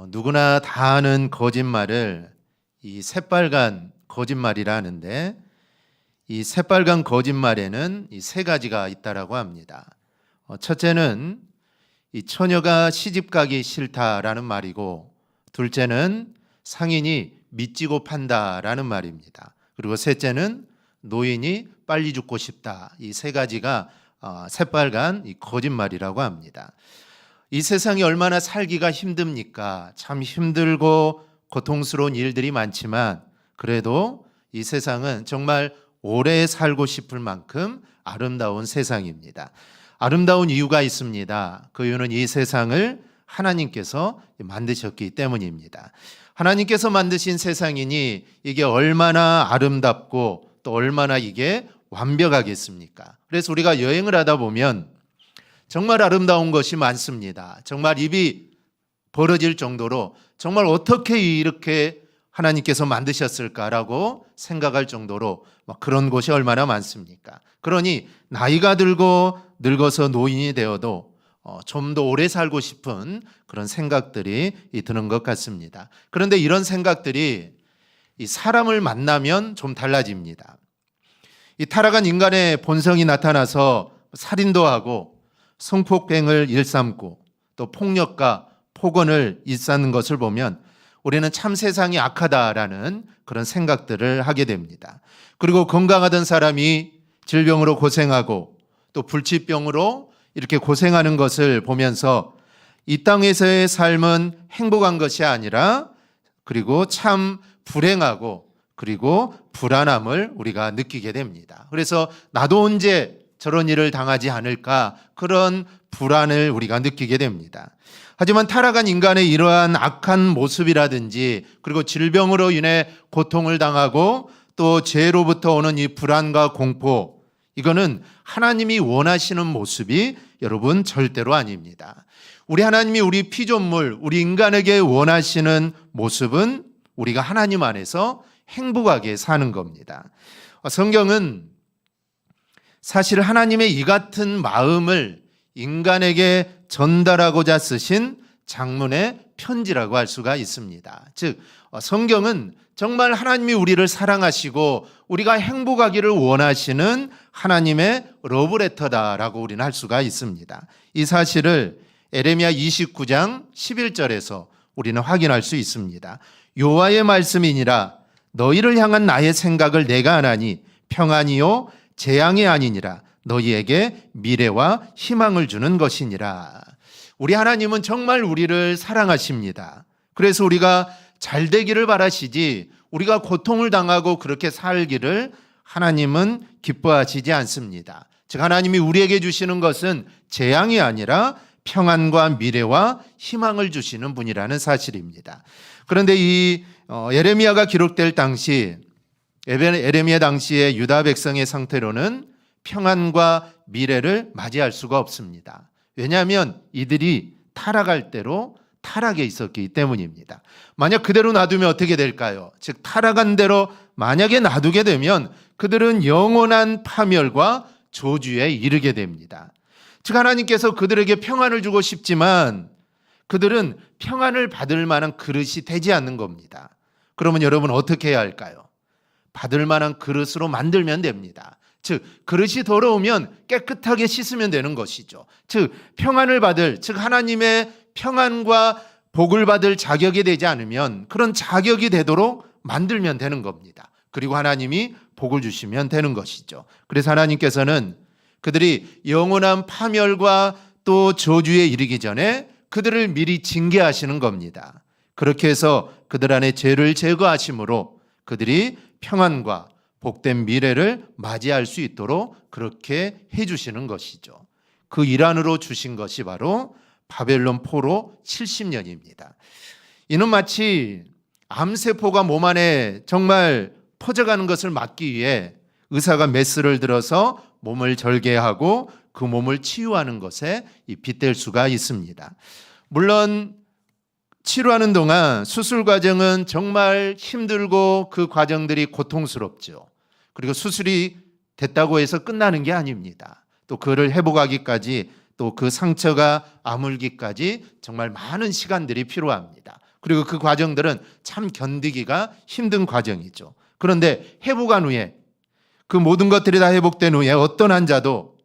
누구나 다 아는 거짓말을 이 새빨간 거짓말이라 하는데, 이 새빨간 거짓말에는 이 세 가지가 있다라고 합니다. 첫째는 이 처녀가 시집가기 싫다라는 말이고, 둘째는 상인이 미치고 판다라는 말입니다. 그리고 셋째는 노인이 빨리 죽고 싶다. 이 세 가지가 새빨간 이 거짓말이라고 합니다. 이 세상이 얼마나 살기가 힘듭니까? 참 힘들고 고통스러운 일들이 많지만 그래도 이 세상은 정말 오래 살고 싶을 만큼 아름다운 세상입니다. 아름다운 이유가 있습니다. 그 이유는 이 세상을 하나님께서 만드셨기 때문입니다. 하나님께서 만드신 세상이니 이게 얼마나 아름답고 또 얼마나 이게 완벽하겠습니까? 그래서 우리가 여행을 하다 보면 정말 아름다운 것이 많습니다. 정말 입이 벌어질 정도로 정말 어떻게 이렇게 하나님께서 만드셨을까라고 생각할 정도로 그런 곳이 얼마나 많습니까? 그러니 나이가 들고 늙어서 노인이 되어도 좀 더 오래 살고 싶은 그런 생각들이 드는 것 같습니다. 그런데 이런 생각들이 이 사람을 만나면 좀 달라집니다. 이 타락한 인간의 본성이 나타나서 살인도 하고 성폭행을 일삼고 또 폭력과 폭언을 일삼는 것을 보면 우리는 참 세상이 악하다라는 그런 생각들을 하게 됩니다. 그리고 건강하던 사람이 질병으로 고생하고 또 불치병으로 이렇게 고생하는 것을 보면서 이 땅에서의 삶은 행복한 것이 아니라 그리고 참 불행하고 그리고 불안함을 우리가 느끼게 됩니다. 그래서 나도 언제 저런 일을 당하지 않을까, 그런 불안을 우리가 느끼게 됩니다. 하지만 타락한 인간의 이러한 악한 모습이라든지 그리고 질병으로 인해 고통을 당하고 또 죄로부터 오는 이 불안과 공포, 이거는 하나님이 원하시는 모습이 여러분 절대로 아닙니다. 우리 하나님이 우리 피조물, 우리 인간에게 원하시는 모습은 우리가 하나님 안에서 행복하게 사는 겁니다. 성경은 사실 하나님의 이 같은 마음을 인간에게 전달하고자 쓰신 장문의 편지라고 할 수가 있습니다. 즉 성경은 정말 하나님이 우리를 사랑하시고 우리가 행복하기를 원하시는 하나님의 러브레터다라고 우리는 할 수가 있습니다. 이 사실을 에레미야 29장 11절에서 우리는 확인할 수 있습니다. 여호와의 말씀이니라 너희를 향한 나의 생각을 내가 아나니 평안이요 재앙이 아니니라 너희에게 미래와 희망을 주는 것이니라. 우리 하나님은 정말 우리를 사랑하십니다. 그래서 우리가 잘 되기를 바라시지 우리가 고통을 당하고 그렇게 살기를 하나님은 기뻐하시지 않습니다. 즉 하나님이 우리에게 주시는 것은 재앙이 아니라 평안과 미래와 희망을 주시는 분이라는 사실입니다. 그런데 이 예레미야가 기록될 당시 에레미야 당시의 유다 백성의 상태로는 평안과 미래를 맞이할 수가 없습니다. 왜냐하면 이들이 타락할 대로 타락에 있었기 때문입니다. 만약 그대로 놔두면 어떻게 될까요? 즉 타락한 대로 만약에 놔두게 되면 그들은 영원한 파멸과 저주에 이르게 됩니다. 즉 하나님께서 그들에게 평안을 주고 싶지만 그들은 평안을 받을 만한 그릇이 되지 않는 겁니다. 그러면 여러분 어떻게 해야 할까요? 받을 만한 그릇으로 만들면 됩니다. 즉 그릇이 더러우면 깨끗하게 씻으면 되는 것이죠. 즉 평안을 받을, 즉 하나님의 평안과 복을 받을 자격이 되지 않으면 그런 자격이 되도록 만들면 되는 겁니다. 그리고 하나님이 복을 주시면 되는 것이죠. 그래서 하나님께서는 그들이 영원한 파멸과 또 저주에 이르기 전에 그들을 미리 징계하시는 겁니다. 그렇게 해서 그들 안에 죄를 제거하심으로 그들이 평안과 복된 미래를 맞이할 수 있도록 그렇게 해주시는 것이죠. 그 일환으로 주신 것이 바로 바벨론 포로 70년입니다. 이는 마치 암세포가 몸 안에 정말 퍼져가는 것을 막기 위해 의사가 메스를 들어서 몸을 절개하고 그 몸을 치유하는 것에 빗댈 수가 있습니다. 물론 치료하는 동안 수술 과정은 정말 힘들고 그 과정들이 고통스럽죠. 그리고 수술이 됐다고 해서 끝나는 게 아닙니다. 또 그를 회복하기까지 또 그 상처가 아물기까지 정말 많은 시간들이 필요합니다. 그리고 그 과정들은 참 견디기가 힘든 과정이죠. 그런데 회복한 후에 그 모든 것들이 다 회복된 후에 어떤 환자도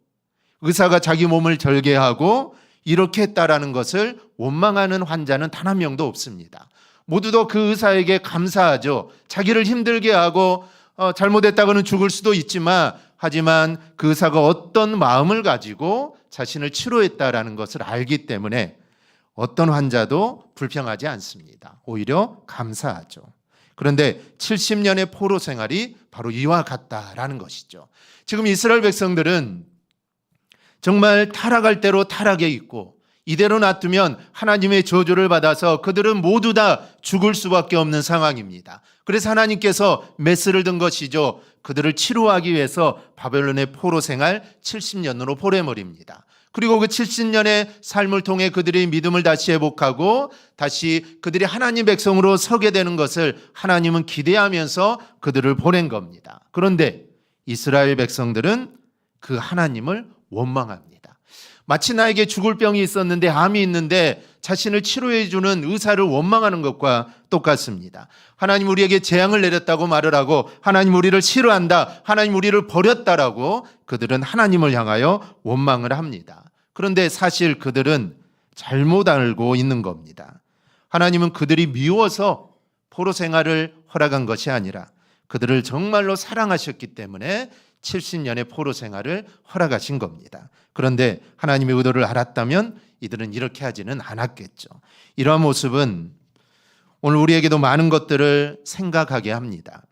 의사가 자기 몸을 절개하고 이렇게 했다라는 것을 원망하는 환자는 단 한 명도 없습니다. 모두도 그 의사에게 감사하죠. 자기를 힘들게 하고 잘못했다고는 죽을 수도 있지만 하지만 그 의사가 어떤 마음을 가지고 자신을 치료했다라는 것을 알기 때문에 어떤 환자도 불평하지 않습니다. 오히려 감사하죠. 그런데 70년의 포로 생활이 바로 이와 같다라는 것이죠. 지금 이스라엘 백성들은 정말 타락할 대로 타락해 있고 이대로 놔두면 하나님의 저주를 받아서 그들은 모두 다 죽을 수밖에 없는 상황입니다. 그래서 하나님께서 메스를 든 것이죠. 그들을 치료하기 위해서 바벨론의 포로 생활 70년으로 보내버립니다. 그리고 그 70년의 삶을 통해 그들이 믿음을 다시 회복하고 다시 그들이 하나님 백성으로 서게 되는 것을 하나님은 기대하면서 그들을 보낸 겁니다. 그런데 이스라엘 백성들은 그 하나님을 원망합니다. 마치 나에게 죽을 병이 있었는데 암이 있는데 자신을 치료해 주는 의사를 원망하는 것과 똑같습니다. 하나님 우리에게 재앙을 내렸다고 말을 하고 하나님 우리를 싫어한다, 하나님 우리를 버렸다라고 그들은 하나님을 향하여 원망을 합니다. 그런데 사실 그들은 잘못 알고 있는 겁니다. 하나님은 그들이 미워서 포로 생활을 허락한 것이 아니라 그들을 정말로 사랑하셨기 때문에 70년의 포로 생활을 허락하신 겁니다. 그런데 하나님의 의도를 알았다면 이들은 이렇게 하지는 않았겠죠. 이러한 모습은 오늘 우리에게도 많은 것들을 생각하게 합니다.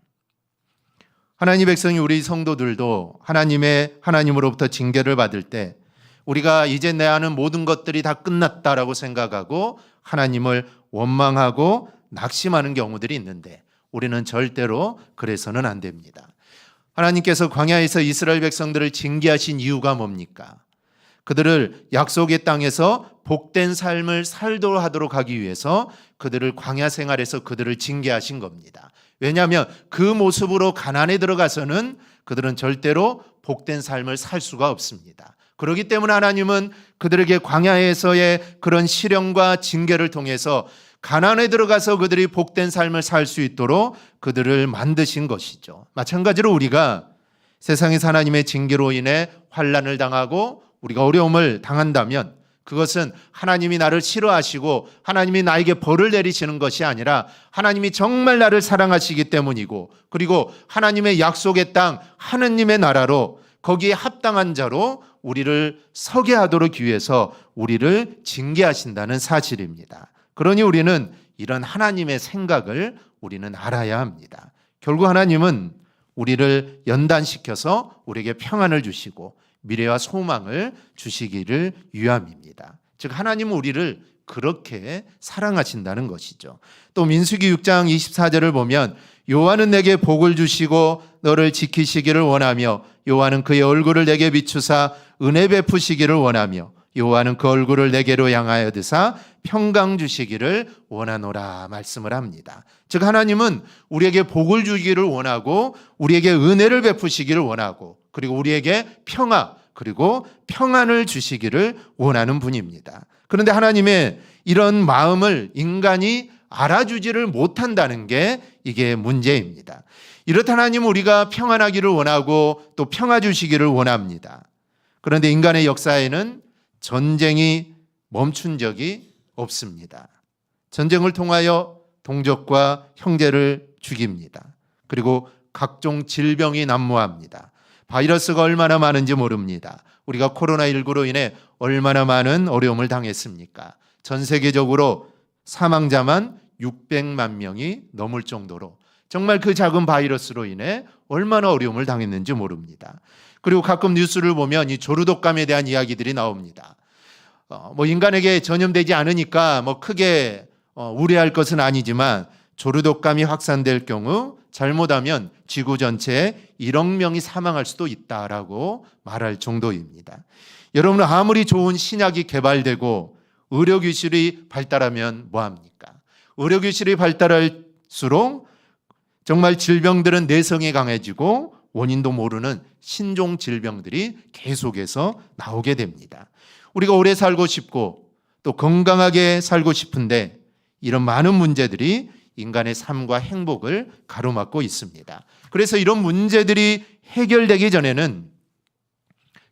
하나님 백성이 우리 성도들도 하나님으로부터 징계를 받을 때 우리가 이제 내 하는 모든 것들이 다 끝났다라고 생각하고 하나님을 원망하고 낙심하는 경우들이 있는데 우리는 절대로 그래서는 안 됩니다. 하나님께서 광야에서 이스라엘 백성들을 징계하신 이유가 뭡니까? 그들을 약속의 땅에서 복된 삶을 살도록 하도록 하기 위해서 그들을 광야 생활에서 그들을 징계하신 겁니다. 왜냐하면 그 모습으로 가나안에 들어가서는 그들은 절대로 복된 삶을 살 수가 없습니다. 그렇기 때문에 하나님은 그들에게 광야에서의 그런 시련과 징계를 통해서 가나안에 들어가서 그들이 복된 삶을 살 수 있도록 그들을 만드신 것이죠. 마찬가지로 우리가 세상에서 하나님의 징계로 인해 환난을 당하고 우리가 어려움을 당한다면 그것은 하나님이 나를 싫어하시고 하나님이 나에게 벌을 내리시는 것이 아니라 하나님이 정말 나를 사랑하시기 때문이고 그리고 하나님의 약속의 땅 하느님의 나라로 거기에 합당한 자로 우리를 서게 하도록 위해서 우리를 징계하신다는 사실입니다. 그러니 우리는 이런 하나님의 생각을 우리는 알아야 합니다. 결국 하나님은 우리를 연단시켜서 우리에게 평안을 주시고 미래와 소망을 주시기를 위함입니다. 즉 하나님은 우리를 그렇게 사랑하신다는 것이죠. 또 민수기 6장 24절을 보면 여호와는 내게 복을 주시고 너를 지키시기를 원하며 여호와는 그의 얼굴을 내게 비추사 은혜 베푸시기를 원하며 여호와는 그 얼굴을 내게로 향하여 드사 평강 주시기를 원하노라 말씀을 합니다. 즉 하나님은 우리에게 복을 주기를 원하고 우리에게 은혜를 베푸시기를 원하고 그리고 우리에게 평화 그리고 평안을 주시기를 원하는 분입니다. 그런데 하나님의 이런 마음을 인간이 알아주지를 못한다는 게 이게 문제입니다. 이렇다 하나님은 우리가 평안하기를 원하고 또 평화 주시기를 원합니다. 그런데 인간의 역사에는 전쟁이 멈춘 적이 없습니다. 전쟁을 통하여 동족과 형제를 죽입니다. 그리고 각종 질병이 난무합니다. 바이러스가 얼마나 많은지 모릅니다. 우리가 코로나19로 인해 얼마나 많은 어려움을 당했습니까? 전 세계적으로 사망자만 600만 명이 넘을 정도로 정말 그 작은 바이러스로 인해 얼마나 어려움을 당했는지 모릅니다. 그리고 가끔 뉴스를 보면 이 조류독감에 대한 이야기들이 나옵니다. 인간에게 전염되지 않으니까 크게 우려할 것은 아니지만 조류독감이 확산될 경우 잘못하면 지구 전체에 1억 명이 사망할 수도 있다라고 말할 정도입니다. 여러분 아무리 좋은 신약이 개발되고 의료기술이 발달하면 뭐합니까? 의료기술이 발달할수록 정말 질병들은 내성이 강해지고 원인도 모르는 신종 질병들이 계속해서 나오게 됩니다. 우리가 오래 살고 싶고 또 건강하게 살고 싶은데 이런 많은 문제들이 인간의 삶과 행복을 가로막고 있습니다. 그래서 이런 문제들이 해결되기 전에는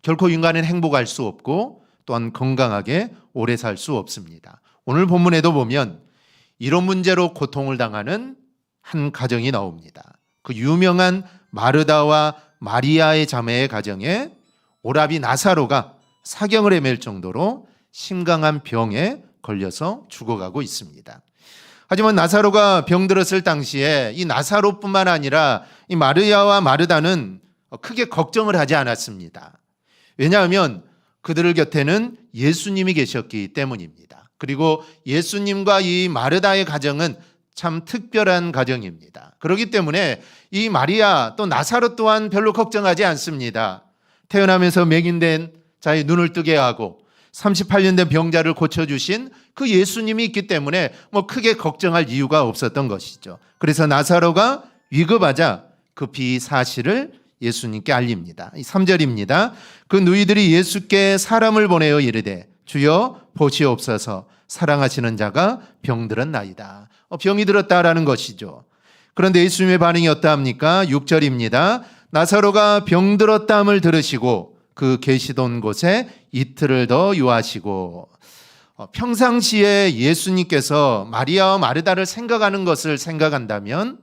결코 인간은 행복할 수 없고 또한 건강하게 오래 살 수 없습니다. 오늘 본문에도 보면 이런 문제로 고통을 당하는 한 가정이 나옵니다. 그 유명한 마르다와 마리아의 자매의 가정에 오라비 나사로가 사경을 헤맬 정도로 심각한 병에 걸려서 죽어가고 있습니다. 하지만 나사로가 병들었을 당시에 이 나사로뿐만 아니라 이 마르야와 마르다는 크게 걱정을 하지 않았습니다. 왜냐하면 그들을 곁에는 예수님이 계셨기 때문입니다. 그리고 예수님과 이 마르다의 가정은 참 특별한 가정입니다. 그렇기 때문에 이 마리아 또 나사로 또한 별로 걱정하지 않습니다. 태어나면서 맹인된 자의 눈을 뜨게 하고 38년 된 병자를 고쳐주신 그 예수님이 있기 때문에 크게 걱정할 이유가 없었던 것이죠. 그래서 나사로가 위급하자 급히 이 사실을 예수님께 알립니다. 3절입니다. 그 누이들이 예수께 사람을 보내어 이르되 주여 보시옵소서 사랑하시는 자가 병들었나이다. 병이 들었다라는 것이죠. 그런데 예수님의 반응이 어떠합니까? 6절입니다. 나사로가 병들었다함을 들으시고 그 계시던 곳에 이틀을 더 유하시고, 평상시에 예수님께서 마리아와 마르다를 생각하는 것을 생각한다면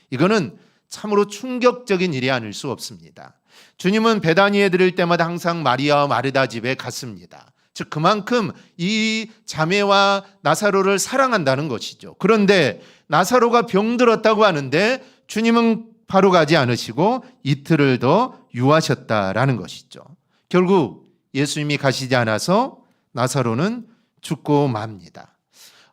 이거는 참으로 충격적인 일이 아닐 수 없습니다. 주님은 베다니에 들을 때마다 항상 마리아와 마르다 집에 갔습니다. 즉 그만큼 이 자매와 나사로를 사랑한다는 것이죠. 그런데 나사로가 병들었다고 하는데 주님은 바로 가지 않으시고 이틀을 더 유하셨다라는 것이죠. 결국 예수님이 가시지 않아서 나사로는 죽고 맙니다.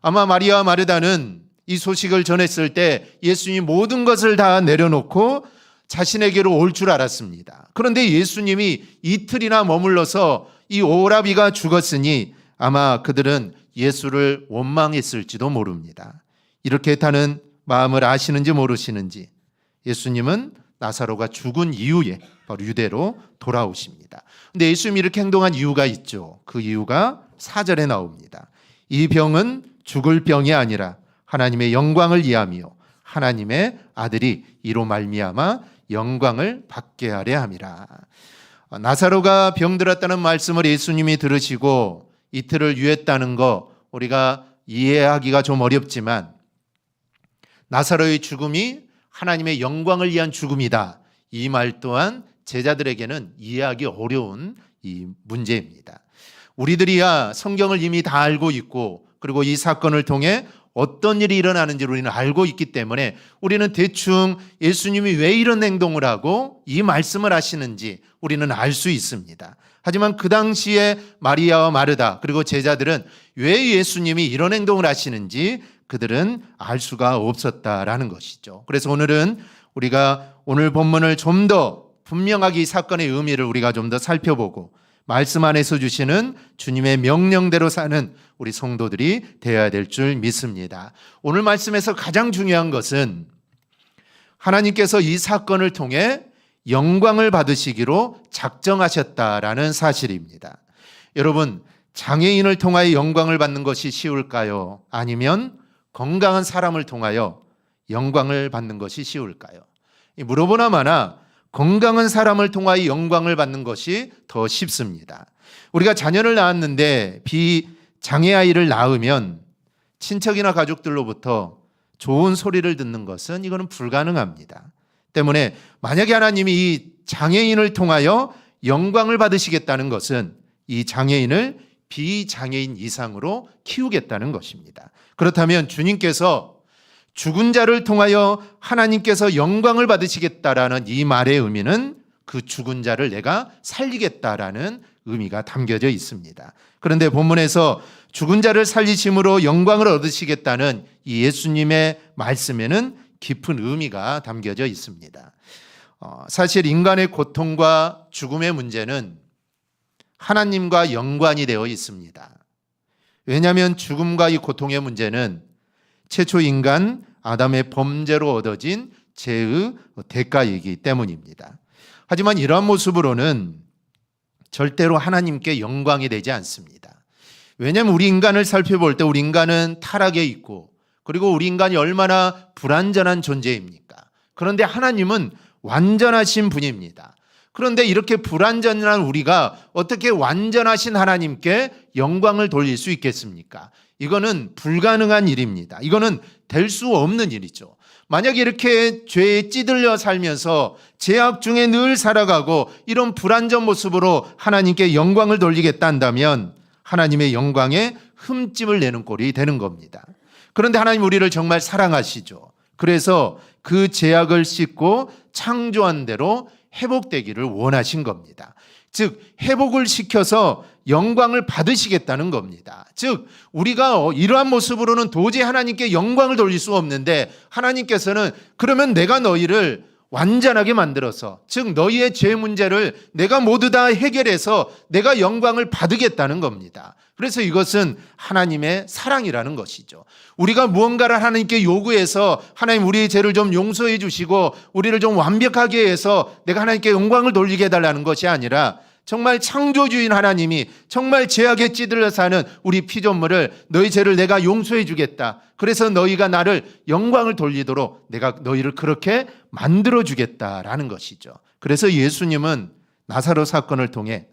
아마 마리아와 마르다는 이 소식을 전했을 때 예수님이 모든 것을 다 내려놓고 자신에게로 올 줄 알았습니다. 그런데 예수님이 이틀이나 머물러서 이 오라비가 죽었으니 아마 그들은 예수를 원망했을지도 모릅니다. 이렇게 했다는 마음을 아시는지 모르시는지 예수님은 나사로가 죽은 이후에 바로 유대로 돌아오십니다. 근데 예수님이 이렇게 행동한 이유가 있죠. 그 이유가 4절에 나옵니다. 이 병은 죽을 병이 아니라 하나님의 영광을 위함이요 하나님의 아들이 이로 말미암아 영광을 받게 하려 함이라. 나사로가 병들었다는 말씀을 예수님이 들으시고 이틀을 유했다는 거 우리가 이해하기가 좀 어렵지만 나사로의 죽음이 하나님의 영광을 위한 죽음이다. 이 말 또한 제자들에게는 이해하기 어려운 이 문제입니다. 우리들이야 성경을 이미 다 알고 있고 그리고 이 사건을 통해 어떤 일이 일어나는지 우리는 알고 있기 때문에 우리는 대충 예수님이 왜 이런 행동을 하고 이 말씀을 하시는지 우리는 알 수 있습니다. 하지만 그 당시에 마리아와 마르다 그리고 제자들은 왜 예수님이 이런 행동을 하시는지 그들은 알 수가 없었다라는 것이죠. 그래서 오늘은 우리가 오늘 본문을 좀 더 분명하게 이 사건의 의미를 우리가 좀 더 살펴보고 말씀 안에서 주시는 주님의 명령대로 사는 우리 성도들이 되어야 될 줄 믿습니다. 오늘 말씀에서 가장 중요한 것은 하나님께서 이 사건을 통해 영광을 받으시기로 작정하셨다라는 사실입니다. 여러분, 장애인을 통하여 영광을 받는 것이 쉬울까요? 아니면 건강한 사람을 통하여 영광을 받는 것이 쉬울까요? 물어보나 마나 건강한 사람을 통하여 영광을 받는 것이 더 쉽습니다. 우리가 자녀를 낳았는데 비장애아이를 낳으면 친척이나 가족들로부터 좋은 소리를 듣는 것은 이거는 불가능합니다. 때문에 만약에 하나님이 이 장애인을 통하여 영광을 받으시겠다는 것은 이 장애인을 비장애인 이상으로 키우겠다는 것입니다. 그렇다면 주님께서 죽은 자를 통하여 하나님께서 영광을 받으시겠다라는 이 말의 의미는 그 죽은 자를 내가 살리겠다라는 의미가 담겨져 있습니다. 그런데 본문에서 죽은 자를 살리심으로 영광을 얻으시겠다는 이 예수님의 말씀에는 깊은 의미가 담겨져 있습니다. 사실 인간의 고통과 죽음의 문제는 하나님과 연관이 되어 있습니다. 왜냐하면 죽음과 이 고통의 문제는 최초 인간 아담의 범죄로 얻어진 죄의 대가이기 때문입니다. 하지만 이러한 모습으로는 절대로 하나님께 영광이 되지 않습니다. 왜냐하면 우리 인간을 살펴볼 때 우리 인간은 타락에 있고 그리고 우리 인간이 얼마나 불완전한 존재입니까? 그런데 하나님은 완전하신 분입니다. 그런데 이렇게 불완전한 우리가 어떻게 완전하신 하나님께 영광을 돌릴 수 있겠습니까? 이거는 불가능한 일입니다. 이거는 될 수 없는 일이죠. 만약 이렇게 죄에 찌들려 살면서 죄악 중에 늘 살아가고 이런 불완전 모습으로 하나님께 영광을 돌리겠다 한다면 하나님의 영광에 흠집을 내는 꼴이 되는 겁니다. 그런데 하나님 우리를 정말 사랑하시죠. 그래서 그 죄악을 씻고 창조한 대로 회복되기를 원하신 겁니다. 즉 회복을 시켜서 영광을 받으시겠다는 겁니다. 즉 우리가 이러한 모습으로는 도저히 하나님께 영광을 돌릴 수 없는데 하나님께서는 그러면 내가 너희를 완전하게 만들어서, 즉 너희의 죄 문제를 내가 모두 다 해결해서 내가 영광을 받으겠다는 겁니다. 그래서 이것은 하나님의 사랑이라는 것이죠. 우리가 무언가를 하나님께 요구해서 하나님 우리의 죄를 좀 용서해 주시고 우리를 좀 완벽하게 해서 내가 하나님께 영광을 돌리게 해달라는 것이 아니라 정말 창조주인 하나님이 정말 죄악에 찌들려 사는 우리 피조물을 너희 죄를 내가 용서해 주겠다. 그래서 너희가 나를 영광을 돌리도록 내가 너희를 그렇게 만들어 주겠다라는 것이죠. 그래서 예수님은 나사로 사건을 통해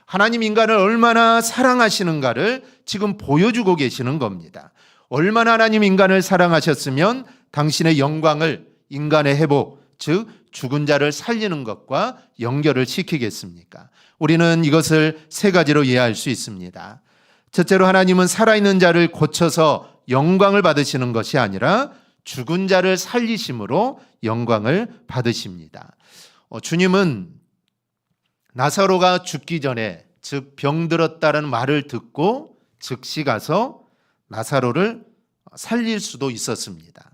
하나님 인간을 얼마나 사랑하시는가를 지금 보여주고 계시는 겁니다. 얼마나 하나님 인간을 사랑하셨으면 당신의 영광을 인간의 회복, 즉 죽은 자를 살리는 것과 연결을 시키겠습니까? 우리는 이것을 세 가지로 이해할 수 있습니다. 첫째로 하나님은 살아있는 자를 고쳐서 영광을 받으시는 것이 아니라 죽은 자를 살리심으로 영광을 받으십니다. 주님은 나사로가 죽기 전에, 즉 병들었다는 말을 듣고 즉시 가서 나사로를 살릴 수도 있었습니다.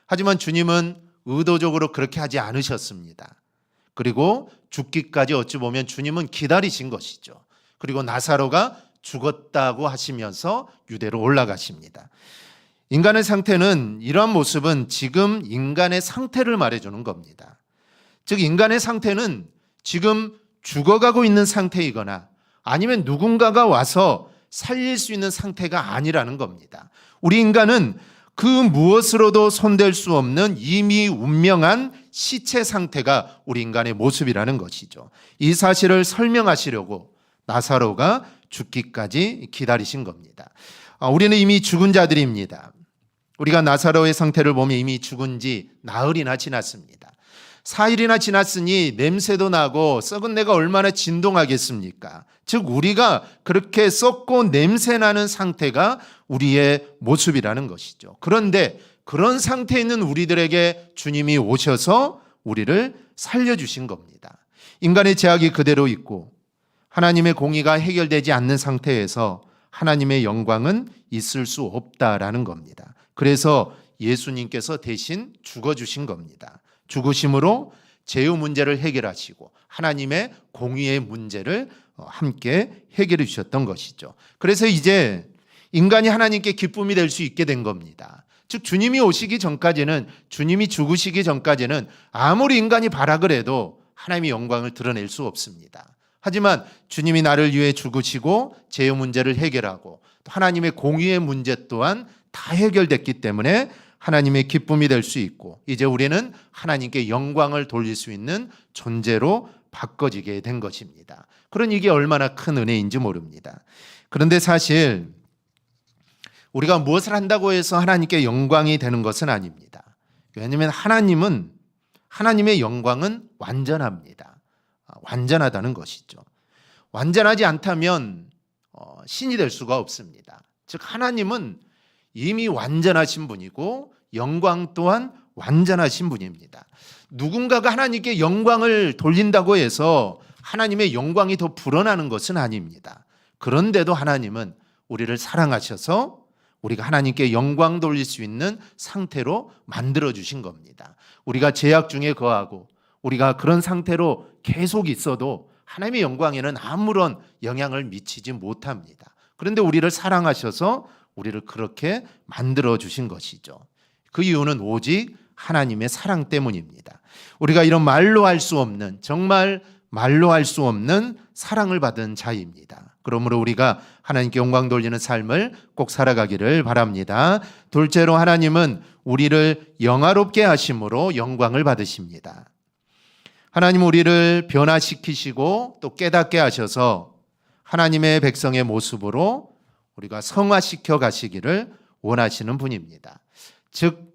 하지만 주님은 의도적으로 그렇게 하지 않으셨습니다. 그리고 죽기까지 어찌 보면 주님은 기다리신 것이죠. 그리고 나사로가 죽었다고 하시면서 유대로 올라가십니다. 인간의 상태는, 이러한 모습은 지금 인간의 상태를 말해주는 겁니다. 즉 인간의 상태는 지금 죽어가고 있는 상태이거나 아니면 누군가가 와서 살릴 수 있는 상태가 아니라는 겁니다. 우리 인간은 그 무엇으로도 손댈 수 없는 이미 운명한 시체 상태가 우리 인간의 모습이라는 것이죠. 이 사실을 설명하시려고 나사로가 죽기까지 기다리신 겁니다. 우리는 이미 죽은 자들입니다. 우리가 나사로의 상태를 보면 이미 죽은 지 나흘이나 지났습니다. 4일이나 지났으니 냄새도 나고 썩은 내가 얼마나 진동하겠습니까? 즉 우리가 그렇게 썩고 냄새나는 상태가 우리의 모습이라는 것이죠. 그런데 그런 상태에 있는 우리들에게 주님이 오셔서 우리를 살려주신 겁니다. 인간의 죄악이 그대로 있고 하나님의 공의가 해결되지 않는 상태에서 하나님의 영광은 있을 수 없다라는 겁니다. 그래서 예수님께서 대신 죽어주신 겁니다. 죽으심으로 죄의 문제를 해결하시고 하나님의 공의의 문제를 함께 해결해 주셨던 것이죠. 그래서 이제 인간이 하나님께 기쁨이 될 수 있게 된 겁니다. 즉 주님이 오시기 전까지는, 주님이 죽으시기 전까지는 아무리 인간이 바라 그래도 하나님의 영광을 드러낼 수 없습니다. 하지만 주님이 나를 위해 죽으시고 죄의 문제를 해결하고 또 하나님의 공의의 문제 또한 다 해결됐기 때문에 하나님의 기쁨이 될 수 있고 이제 우리는 하나님께 영광을 돌릴 수 있는 존재로 바꿔지게 된 것입니다. 그런 이게 얼마나 큰 은혜인지 모릅니다. 그런데 사실 우리가 무엇을 한다고 해서 하나님께 영광이 되는 것은 아닙니다. 왜냐하면 하나님의 영광은 완전합니다. 완전하다는 것이죠. 완전하지 않다면 신이 될 수가 없습니다. 즉 하나님은 이미 완전하신 분이고 영광 또한 완전하신 분입니다. 누군가가 하나님께 영광을 돌린다고 해서 하나님의 영광이 더 불어나는 것은 아닙니다. 그런데도 하나님은 우리를 사랑하셔서 우리가 하나님께 영광 돌릴 수 있는 상태로 만들어주신 겁니다. 우리가 죄악 중에 거하고 우리가 그런 상태로 계속 있어도 하나님의 영광에는 아무런 영향을 미치지 못합니다. 그런데 우리를 사랑하셔서 우리를 그렇게 만들어 주신 것이죠. 그 이유는 오직 하나님의 사랑 때문입니다. 우리가 이런 말로 할 수 없는, 정말 말로 할 수 없는 사랑을 받은 자입니다. 그러므로 우리가 하나님께 영광 돌리는 삶을 꼭 살아가기를 바랍니다. 둘째로 하나님은 우리를 영화롭게 하심으로 영광을 받으십니다. 하나님은 우리를 변화시키시고 또 깨닫게 하셔서 하나님의 백성의 모습으로 우리가 성화시켜 가시기를 원하시는 분입니다. 즉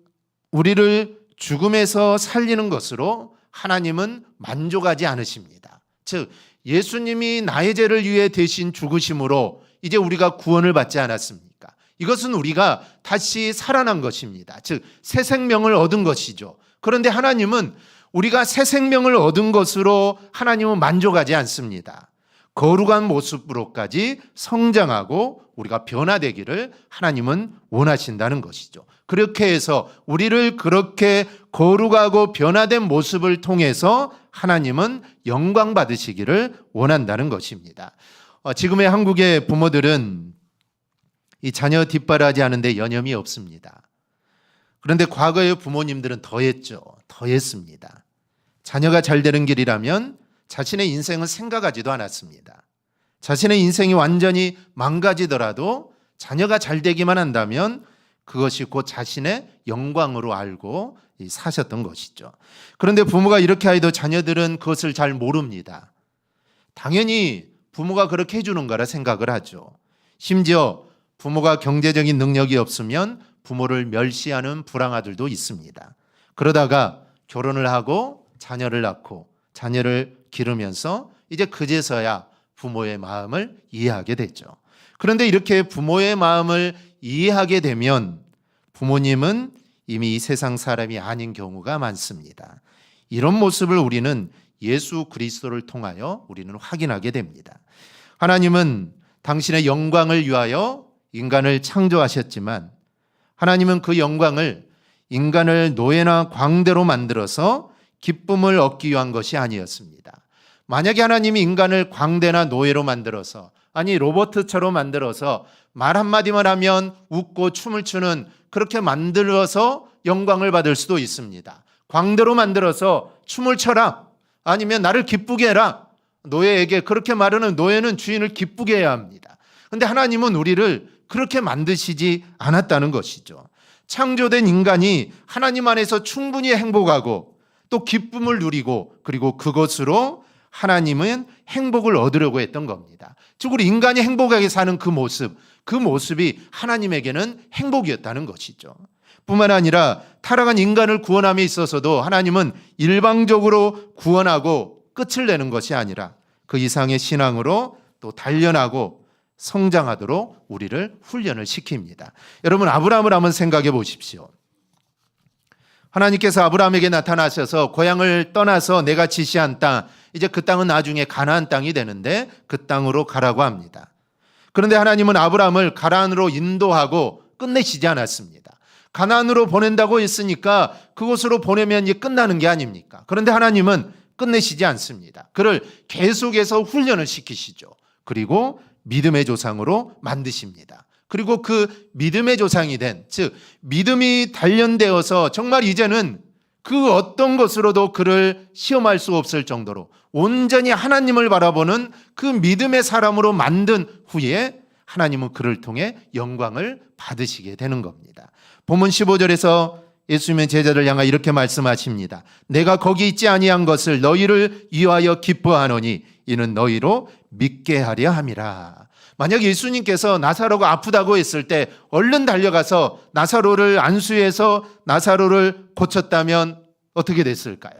우리를 죽음에서 살리는 것으로 하나님은 만족하지 않으십니다. 즉 예수님이 나의 죄를 위해 대신 죽으심으로 이제 우리가 구원을 받지 않았습니까? 이것은 우리가 다시 살아난 것입니다. 즉 새 생명을 얻은 것이죠. 그런데 하나님은 우리가 새 생명을 얻은 것으로 하나님은 만족하지 않습니다. 거룩한 모습으로까지 성장하고 우리가 변화되기를 하나님은 원하신다는 것이죠. 그렇게 해서 우리를 그렇게 거룩하고 변화된 모습을 통해서 하나님은 영광 받으시기를 원한다는 것입니다. 지금의 한국의 부모들은 이 자녀 뒷바라지 하는데 여념이 없습니다. 그런데 과거의 부모님들은 더했습니다. 자녀가 잘 되는 길이라면 자신의 인생을 생각하지도 않았습니다. 자신의 인생이 완전히 망가지더라도 자녀가 잘 되기만 한다면 그것이 곧 자신의 영광으로 알고 사셨던 것이죠. 그런데 부모가 이렇게 하여도 자녀들은 그것을 잘 모릅니다. 당연히 부모가 그렇게 해주는 거라 생각을 하죠. 심지어 부모가 경제적인 능력이 없으면 부모를 멸시하는 불황아들도 있습니다. 그러다가 결혼을 하고 자녀를 낳고 자녀를 기르면서 이제 그제서야 부모의 마음을 이해하게 되죠. 그런데 이렇게 부모의 마음을 이해하게 되면 부모님은 이미 이 세상 사람이 아닌 경우가 많습니다. 이런 모습을 우리는 예수 그리스도를 통하여 우리는 확인하게 됩니다. 하나님은 당신의 영광을 위하여 인간을 창조하셨지만 하나님은 그 영광을 인간을 노예나 광대로 만들어서 기쁨을 얻기 위한 것이 아니었습니다. 만약에 하나님이 인간을 광대나 노예로 만들어서 아니 로봇처럼 만들어서 말 한마디만 하면 웃고 춤을 추는 그렇게 만들어서 영광을 받을 수도 있습니다. 광대로 만들어서 춤을 춰라 아니면 나를 기쁘게 해라. 노예에게 그렇게 말하는 노예는 주인을 기쁘게 해야 합니다. 그런데 하나님은 우리를 그렇게 만드시지 않았다는 것이죠. 창조된 인간이 하나님 안에서 충분히 행복하고 또 기쁨을 누리고 그리고 그것으로 하나님은 행복을 얻으려고 했던 겁니다. 즉 우리 인간이 행복하게 사는 그 모습이 하나님에게는 행복이었다는 것이죠. 뿐만 아니라 타락한 인간을 구원함에 있어서도 하나님은 일방적으로 구원하고 끝을 내는 것이 아니라 그 이상의 신앙으로 또 단련하고 성장하도록 우리를 훈련을 시킵니다. 여러분 아브라함을 한번 생각해 보십시오. 하나님께서 아브라함에게 나타나셔서 고향을 떠나서 내가 지시한 땅, 이제 그 땅은 나중에 가나안 땅이 되는데 그 땅으로 가라고 합니다. 그런데 하나님은 아브라함을 가나안으로 인도하고 끝내시지 않았습니다. 가나안으로 보낸다고 했으니까 그곳으로 보내면 이제 끝나는 게 아닙니까? 그런데 하나님은 끝내시지 않습니다. 그를 계속해서 훈련을 시키시죠. 그리고 믿음의 조상으로 만드십니다. 그리고 그 믿음의 조상이 된, 즉 믿음이 단련되어서 정말 이제는 그 어떤 것으로도 그를 시험할 수 없을 정도로 온전히 하나님을 바라보는 그 믿음의 사람으로 만든 후에 하나님은 그를 통해 영광을 받으시게 되는 겁니다. 본문 15절에서 예수님의 제자들 향하 이렇게 말씀하십니다. 내가 거기 있지 아니한 것을 너희를 위하여 기뻐하노니 이는 너희로 믿게 하려 함이라. 만약 예수님께서 나사로가 아프다고 했을 때 얼른 달려가서 나사로를 안수해서 나사로를 고쳤다면 어떻게 됐을까요?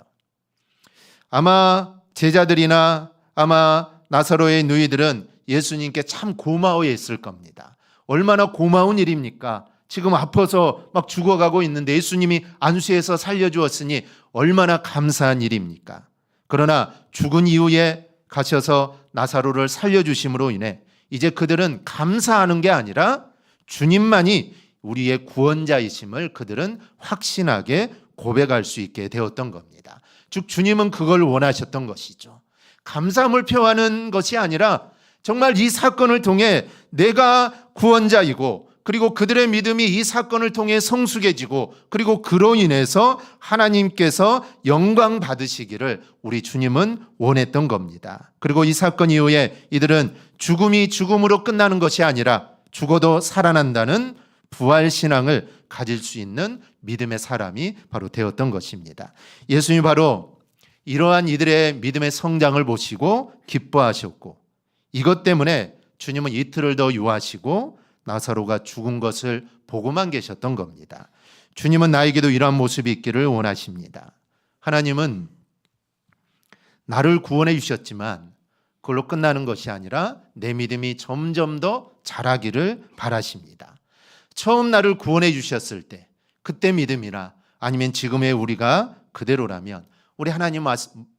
아마 제자들이나 아마 나사로의 누이들은 예수님께 참 고마워했을 겁니다. 얼마나 고마운 일입니까? 지금 아파서 막 죽어가고 있는데 예수님이 안수해서 살려주었으니 얼마나 감사한 일입니까? 그러나 죽은 이후에 가셔서 나사로를 살려주심으로 인해 이제 그들은 감사하는 게 아니라 주님만이 우리의 구원자이심을 그들은 확신하게 고백할 수 있게 되었던 겁니다. 즉 주님은 그걸 원하셨던 것이죠. 감사함을 표하는 것이 아니라 정말 이 사건을 통해 내가 구원자이고 그리고 그들의 믿음이 이 사건을 통해 성숙해지고 그리고 그로 인해서 하나님께서 영광 받으시기를 우리 주님은 원했던 겁니다. 그리고 이 사건 이후에 이들은 죽음이 죽음으로 끝나는 것이 아니라 죽어도 살아난다는 부활신앙을 가질 수 있는 믿음의 사람이 바로 되었던 것입니다. 예수님이 바로 이러한 이들의 믿음의 성장을 보시고 기뻐하셨고 이것 때문에 주님은 이틀을 더 유하시고 나사로가 죽은 것을 보고만 계셨던 겁니다. 주님은 나에게도 이러한 모습이 있기를 원하십니다. 하나님은 나를 구원해 주셨지만 그걸로 끝나는 것이 아니라 내 믿음이 점점 더 자라기를 바라십니다. 처음 나를 구원해 주셨을 때 그때 믿음이나 아니면 지금의 우리가 그대로라면 우리 하나님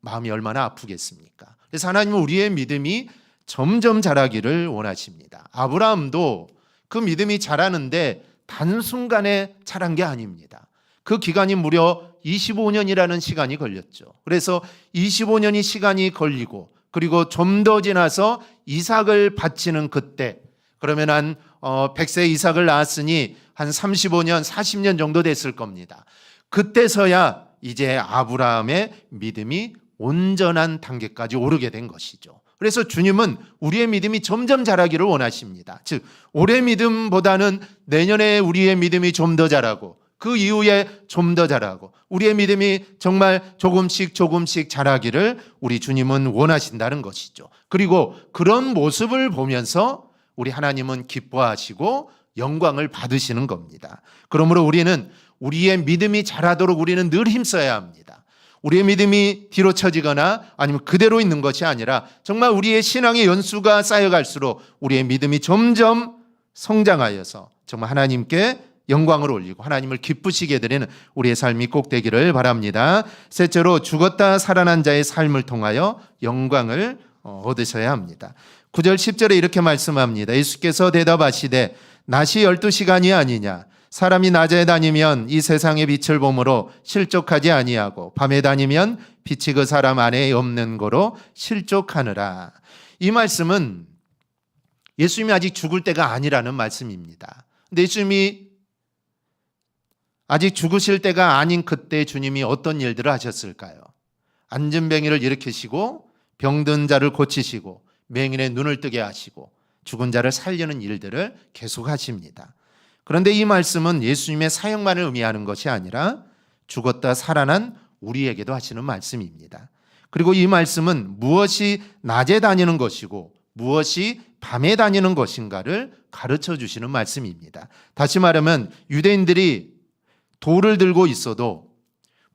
마음이 얼마나 아프겠습니까? 그래서 하나님은 우리의 믿음이 점점 자라기를 원하십니다. 아브라함도 그 믿음이 자라는데 단순간에 자란 게 아닙니다. 그 기간이 무려 25년이라는 시간이 걸렸죠. 그래서 25년이 시간이 걸리고 그리고 좀 더 지나서 이삭을 바치는 그때 그러면 한 100세 이삭을 낳았으니 한 35년, 40년 정도 됐을 겁니다. 그때서야 이제 아브라함의 믿음이 온전한 단계까지 오르게 된 것이죠. 그래서 주님은 우리의 믿음이 점점 자라기를 원하십니다. 즉 올해 믿음보다는 내년에 우리의 믿음이 좀 더 자라고 그 이후에 좀 더 자라고 우리의 믿음이 정말 조금씩 자라기를 우리 주님은 원하신다는 것이죠. 그리고 그런 모습을 보면서 우리 하나님은 기뻐하시고 영광을 받으시는 겁니다. 그러므로 우리는 우리의 믿음이 자라도록 우리는 늘 힘써야 합니다. 우리의 믿음이 뒤로 처지거나 아니면 그대로 있는 것이 아니라 정말 우리의 신앙의 연수가 쌓여갈수록 우리의 믿음이 점점 성장하여서 정말 하나님께 영광을 올리고 하나님을 기쁘시게 드리는 우리의 삶이 꼭 되기를 바랍니다. 셋째로 죽었다 살아난 자의 삶을 통하여 영광을 얻으셔야 합니다. 9절 10절에 이렇게 말씀합니다. 예수께서 대답하시되 낮이 12시간이 아니냐 사람이 낮에 다니면 이 세상의 빛을 보므로 실족하지 아니하고 밤에 다니면 빛이 그 사람 안에 없는 거로 실족하느라. 이 말씀은 예수님이 아직 죽을 때가 아니라는 말씀입니다. 근데 예수님이 아직 죽으실 때가 아닌 그때 주님이 어떤 일들을 하셨을까요? 안진뱅이를 일으키시고 병든 자를 고치시고 맹인의 눈을 뜨게 하시고 죽은 자를 살리는 일들을 계속 하십니다. 그런데 이 말씀은 예수님의 사역만을 의미하는 것이 아니라 죽었다 살아난 우리에게도 하시는 말씀입니다. 그리고 이 말씀은 무엇이 낮에 다니는 것이고 무엇이 밤에 다니는 것인가를 가르쳐 주시는 말씀입니다. 다시 말하면 유대인들이 돌을 들고 있어도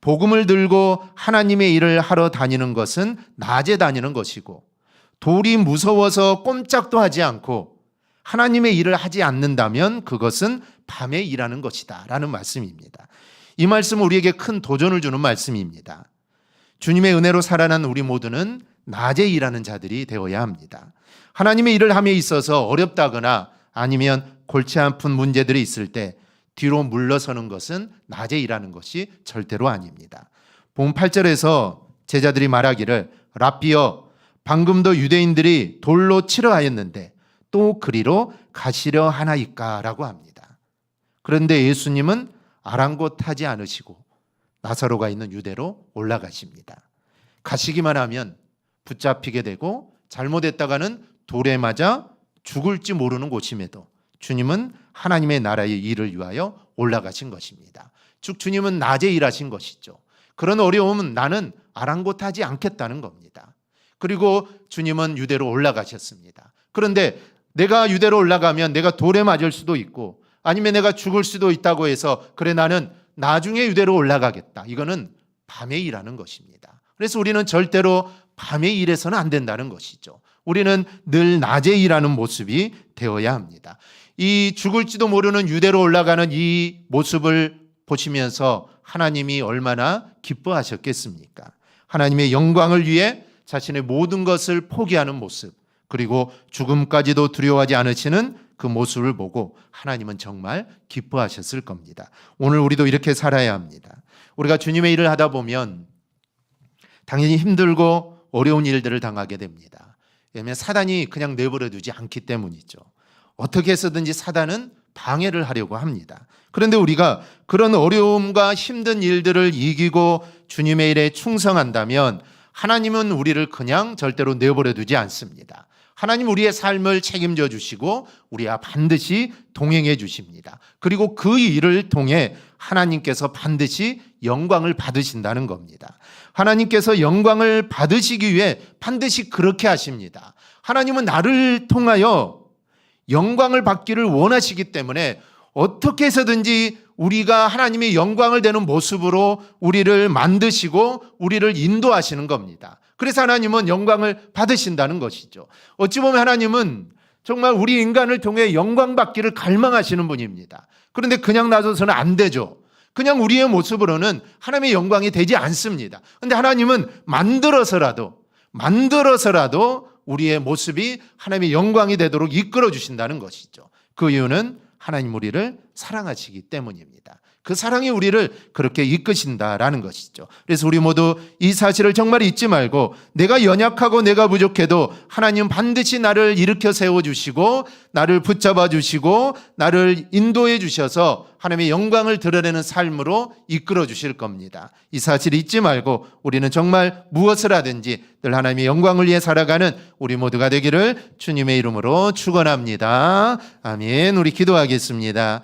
복음을 들고 하나님의 일을 하러 다니는 것은 낮에 다니는 것이고 돌이 무서워서 꼼짝도 하지 않고 하나님의 일을 하지 않는다면 그것은 밤에 일하는 것이다 라는 말씀입니다. 이 말씀은 우리에게 큰 도전을 주는 말씀입니다. 주님의 은혜로 살아난 우리 모두는 낮에 일하는 자들이 되어야 합니다. 하나님의 일을 함에 있어서 어렵다거나 아니면 골치 아픈 문제들이 있을 때 뒤로 물러서는 것은 낮에 일하는 것이 절대로 아닙니다. 본 8절에서 제자들이 말하기를 랍비여 방금도 유대인들이 돌로 치려 하였는데 또 그리로 가시려 하나이까 라고 합니다. 그런데 예수님은 아랑곳하지 않으시고 나사로가 있는 유대로 올라가십니다. 가시기만 하면 붙잡히게 되고 잘못했다가는 돌에 맞아 죽을지 모르는 곳임에도 주님은 하나님의 나라의 일을 위하여 올라가신 것입니다. 즉 주님은 낮에 일하신 것이죠. 그런 어려움은 나는 아랑곳하지 않겠다는 겁니다. 그리고 주님은 유대로 올라가셨습니다. 그런데 내가 유대로 올라가면 내가 돌에 맞을 수도 있고 아니면 내가 죽을 수도 있다고 해서 그래 나는 나중에 유대로 올라가겠다. 이거는 밤에 일하는 것입니다. 그래서 우리는 절대로 밤에 일해서는 안 된다는 것이죠. 우리는 늘 낮에 일하는 모습이 되어야 합니다. 이 죽을지도 모르는 유대로 올라가는 이 모습을 보시면서 하나님이 얼마나 기뻐하셨겠습니까? 하나님의 영광을 위해 자신의 모든 것을 포기하는 모습, 그리고 죽음까지도 두려워하지 않으시는 그 모습을 보고 하나님은 정말 기뻐하셨을 겁니다. 오늘 우리도 이렇게 살아야 합니다. 우리가 주님의 일을 하다 보면 당연히 힘들고 어려운 일들을 당하게 됩니다. 왜냐하면 사단이 그냥 내버려 두지 않기 때문이죠. 어떻게 해서든지 사단은 방해를 하려고 합니다. 그런데 우리가 그런 어려움과 힘든 일들을 이기고 주님의 일에 충성한다면 하나님은 우리를 그냥 절대로 내버려 두지 않습니다. 하나님 우리의 삶을 책임져 주시고 우리와 반드시 동행해 주십니다. 그리고 그 일을 통해 하나님께서 반드시 영광을 받으신다는 겁니다. 하나님께서 영광을 받으시기 위해 반드시 그렇게 하십니다. 하나님은 나를 통하여 영광을 받기를 원하시기 때문에 어떻게 해서든지 우리가 하나님의 영광을 되는 모습으로 우리를 만드시고 우리를 인도하시는 겁니다. 그래서 하나님은 영광을 받으신다는 것이죠. 어찌 보면 하나님은 정말 우리 인간을 통해 영광 받기를 갈망하시는 분입니다. 그런데 그냥 놔둬서는 안 되죠. 그냥 우리의 모습으로는 하나님의 영광이 되지 않습니다. 그런데 하나님은 만들어서라도 우리의 모습이 하나님의 영광이 되도록 이끌어 주신다는 것이죠. 그 이유는 하나님 우리를 사랑하시기 때문입니다. 그 사랑이 우리를 그렇게 이끄신다라는 것이죠. 그래서 우리 모두 이 사실을 정말 잊지 말고 내가 연약하고 내가 부족해도 하나님 반드시 나를 일으켜 세워주시고 나를 붙잡아 주시고 나를 인도해 주셔서 하나님의 영광을 드러내는 삶으로 이끌어 주실 겁니다. 이 사실을 잊지 말고 우리는 정말 무엇을 하든지 늘 하나님의 영광을 위해 살아가는 우리 모두가 되기를 주님의 이름으로 축원합니다. 아멘. 우리 기도하겠습니다.